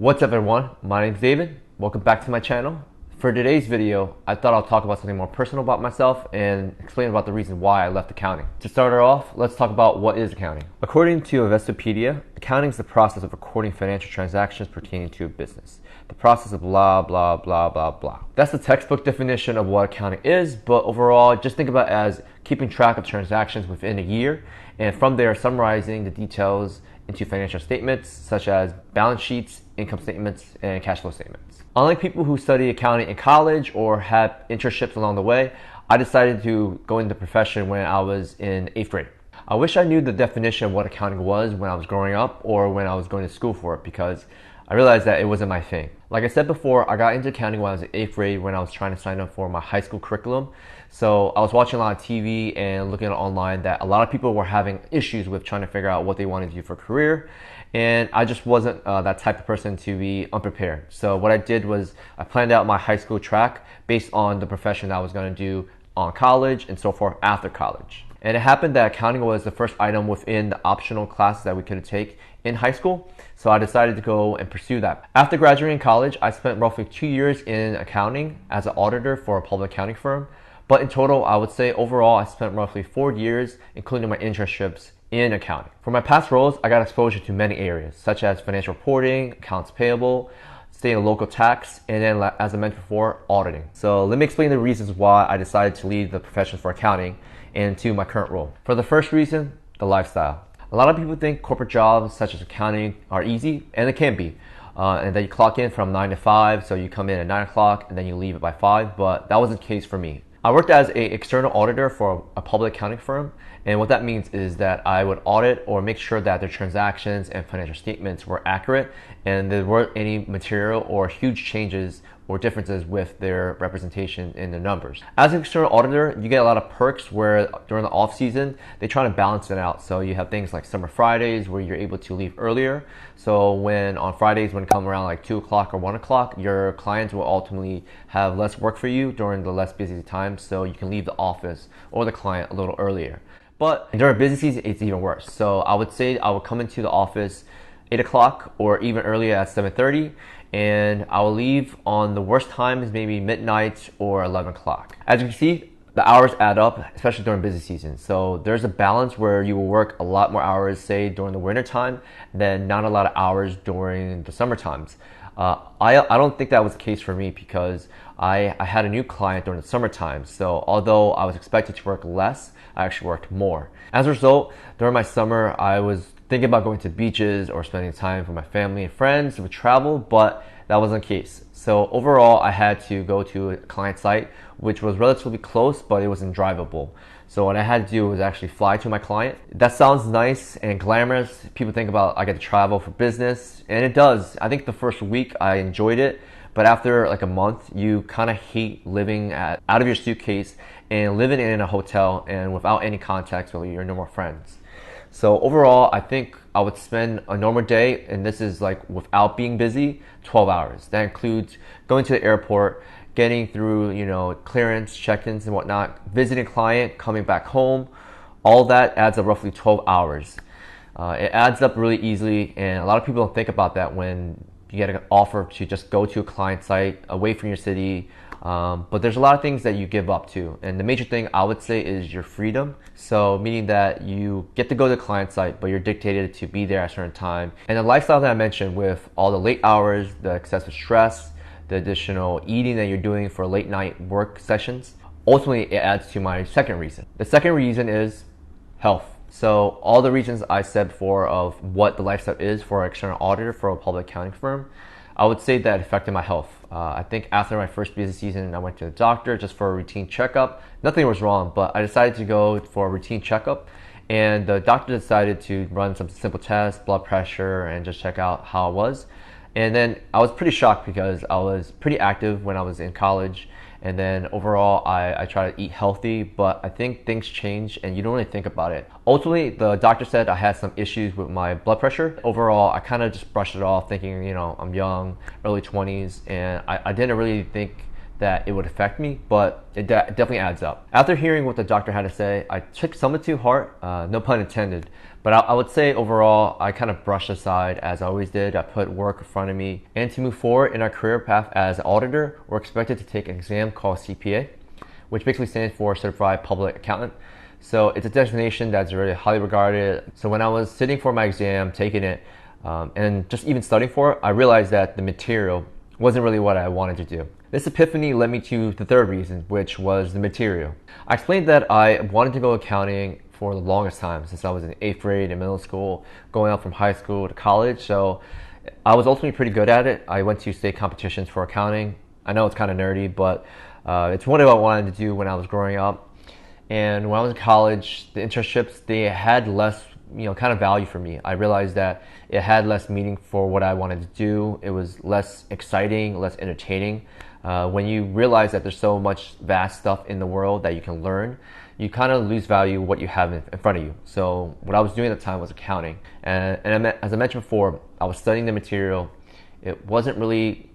What's up everyone, my name is David. Welcome back to my channel. For today's video, I thought I'll talk about something more personal about myself and explain about the reason why I left accounting. To start it off, let's talk about what is accounting. According to Investopedia, accounting is the process of recording financial transactions pertaining to a business. The process of blah, blah, blah, blah, blah. That's the textbook definition of what accounting is, but overall, just think about it as keeping track of transactions within a year, and from there, summarizing the details into financial statements such as balance sheets, income statements, and cash flow statements. Unlike people who study accounting in college or had internships along the way, I decided to go into the profession when I was in 8th grade. I wish I knew the definition of what accounting was when I was growing up or when I was going to school for it, because I realized that it wasn't my thing. Like I said before, I got into accounting when I was in 8th grade when I was trying to sign up for my high school curriculum. So I was watching a lot of TV and looking online that a lot of people were having issues with trying to figure out what they wanted to do for a career. And I just wasn't that type of person to be unprepared. So what I did was I planned out my high school track based on the profession that I was going to do on college and so forth after college. And it happened that accounting was the first item within the optional classes that we could take in high school. So I decided to go and pursue that. After graduating college, I spent roughly 2 years in accounting as an auditor for a public accounting firm. But in total, I would say overall, I spent roughly 4 years, including my internships in accounting. For my past roles, I got exposure to many areas, such as financial reporting, accounts payable, state and local tax, and then, as I mentioned before, auditing. So let me explain the reasons why I decided to leave the profession for accounting and to my current role. For the first reason, the lifestyle. A lot of people think corporate jobs such as accounting are easy, and it can be. And then you clock in from 9 to 5, so you come in at 9 o'clock and then you leave it by 5, but that wasn't the case for me. I worked as an external auditor for a public accounting firm, and what that means is that I would audit or make sure that their transactions and financial statements were accurate and there weren't any material or huge changes or differences with their representation in the numbers. As an external auditor, you get a lot of perks where during the off season, they try to balance it out. So you have things like summer Fridays where you're able to leave earlier. So when on Fridays, when it comes around like 2 o'clock or 1 o'clock, your clients will ultimately have less work for you during the less busy times. So you can leave the office or the client a little earlier. But during busy season, it's even worse. So I would say I would come into the office 8 o'clock or even earlier at 7:30, and I will leave on the worst times, maybe midnight or 11 o'clock. As you can see, the hours add up, especially during busy season. So there's a balance where you will work a lot more hours, say during the winter time, than not a lot of hours during the summer times. I don't think that was the case for me because I had a new client during the summertime. So although I was expected to work less, I actually worked more. As a result, during my summer, I was thinking about going to beaches or spending time with my family and friends to travel, but that wasn't the case. So overall, I had to go to a client site, which was relatively close, but it wasn't drivable. So what I had to do was actually fly to my client. That sounds nice and glamorous. People think about I get to travel for business, and it does. I think the first week I enjoyed it, but after like a month, you kind of hate living out of your suitcase and living in a hotel and without any context with your normal friends. So overall, I think I would spend a normal day, and this is like without being busy, 12 hours. That includes going to the airport, getting through, clearance, check-ins and whatnot, visiting a client, coming back home. All that adds up roughly 12 hours. It adds up really easily, and a lot of people don't think about that when you get an offer to just go to a client site away from your city. But there's a lot of things that you give up to. And the major thing I would say is your freedom. So meaning that you get to go to the client site, but you're dictated to be there at a certain time. And the lifestyle that I mentioned with all the late hours, the excessive stress, the additional eating that you're doing for late night work sessions, ultimately it adds to my second reason. The second reason is health. So all the reasons I said before of what the lifestyle is for an external auditor for a public accounting firm, I would say that affected my health. I think after my first busy season, I went to the doctor just for a routine checkup. Nothing was wrong, but I decided to go for a routine checkup, and the doctor decided to run some simple tests, blood pressure, and just check out how I was. And then I was pretty shocked because I was pretty active when I was in college. And then overall, I try to eat healthy, but I think things change and you don't really think about it. Ultimately, the doctor said I had some issues with my blood pressure. Overall, I kind of just brushed it off thinking, I'm young, early 20s, and I didn't really think that it would affect me, but it definitely adds up. After hearing what the doctor had to say, I took some of it to heart, no pun intended, but I would say overall, I kind of brushed aside as I always did. I put work in front of me, and to move forward in our career path as an auditor, we're expected to take an exam called CPA, which basically stands for Certified Public Accountant. So it's a designation that's really highly regarded. So when I was sitting for my exam, taking it, and just even studying for it, I realized that the material wasn't really what I wanted to do. This epiphany led me to the third reason, which was the material. I explained that I wanted to go accounting for the longest time, since I was in 8th grade in middle school, going up from high school to college. So I was ultimately pretty good at it. I went to state competitions for accounting. I know it's kind of nerdy, but it's what I wanted to do when I was growing up. And when I was in college, the internships, they had less, kind of value for me. I realized that it had less meaning for what I wanted to do. It was less exciting, less entertaining. When you realize that there's so much vast stuff in the world that you can learn, you kind of lose value what you have in front of you. So what I was doing at the time was accounting. And as I mentioned before, I was studying the material. It wasn't really,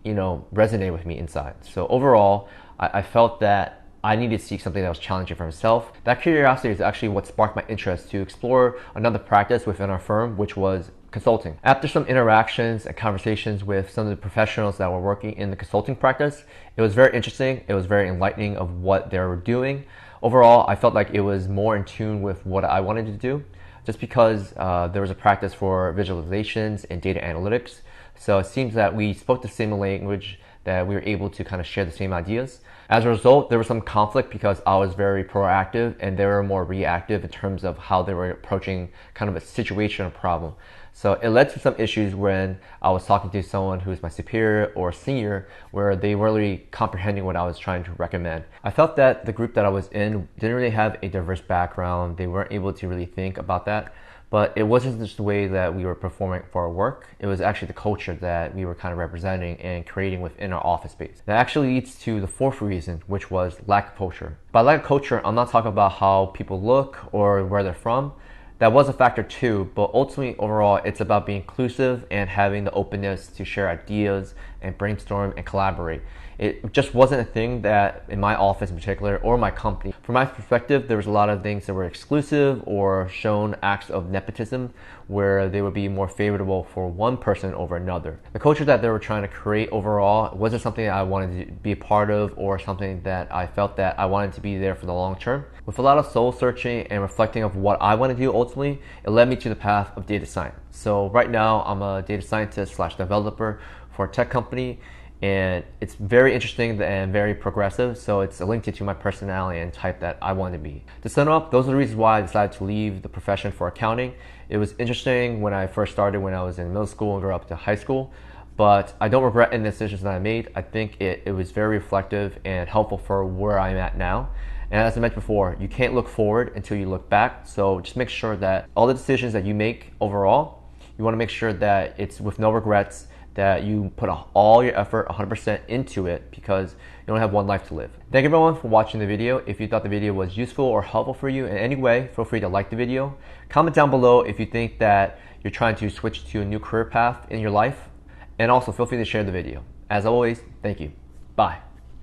resonating with me inside. So overall, I felt that I needed to seek something that was challenging for myself. That curiosity is actually what sparked my interest to explore another practice within our firm, which was consulting. After some interactions and conversations with some of the professionals that were working in the consulting practice, it was very interesting. It was very enlightening of what they were doing. Overall, I felt like it was more in tune with what I wanted to do, just because there was a practice for visualizations and data analytics. So it seems that we spoke the same language, that we were able to kind of share the same ideas. As a result, there was some conflict because I was very proactive and they were more reactive in terms of how they were approaching kind of a situation or problem. So it led to some issues when I was talking to someone who's my superior or senior, where they weren't really comprehending what I was trying to recommend. I felt that the group that I was in didn't really have a diverse background. They weren't able to really think about that. But it wasn't just the way that we were performing for our work. It was actually the culture that we were kind of representing and creating within our office space. That actually leads to the fourth reason, which was lack of culture. By lack of culture, I'm not talking about how people look or where they're from. That was a factor too, but ultimately overall, it's about being inclusive and having the openness to share ideas and brainstorm and collaborate. It just wasn't a thing that in my office in particular or my company. From my perspective, there was a lot of things that were exclusive or shown acts of nepotism where they would be more favorable for one person over another. The culture that they were trying to create overall wasn't something that I wanted to be a part of or something that I felt that I wanted to be there for the long term. With a lot of soul searching and reflecting of what I want to do ultimately, it led me to the path of data science. So right now I'm a data scientist / developer for a tech company, and it's very interesting and very progressive, so it's linked to my personality and type that I want to be. To sum up, those are the reasons why I decided to leave the profession for accounting. It was interesting when I first started when I was in middle school and grew up to high school, but I don't regret any decisions that I made. I think it was very reflective and helpful for where I'm at now. And as I mentioned before, you can't look forward until you look back, so just make sure that all the decisions that you make overall, you want to make sure that it's with no regrets, that you put all your effort 100% into it, because you only have one life to live. Thank you everyone for watching the video. If you thought the video was useful or helpful for you in any way, feel free to like the video. Comment down below if you think that you're trying to switch to a new career path in your life. And also feel free to share the video. As always, thank you. Bye.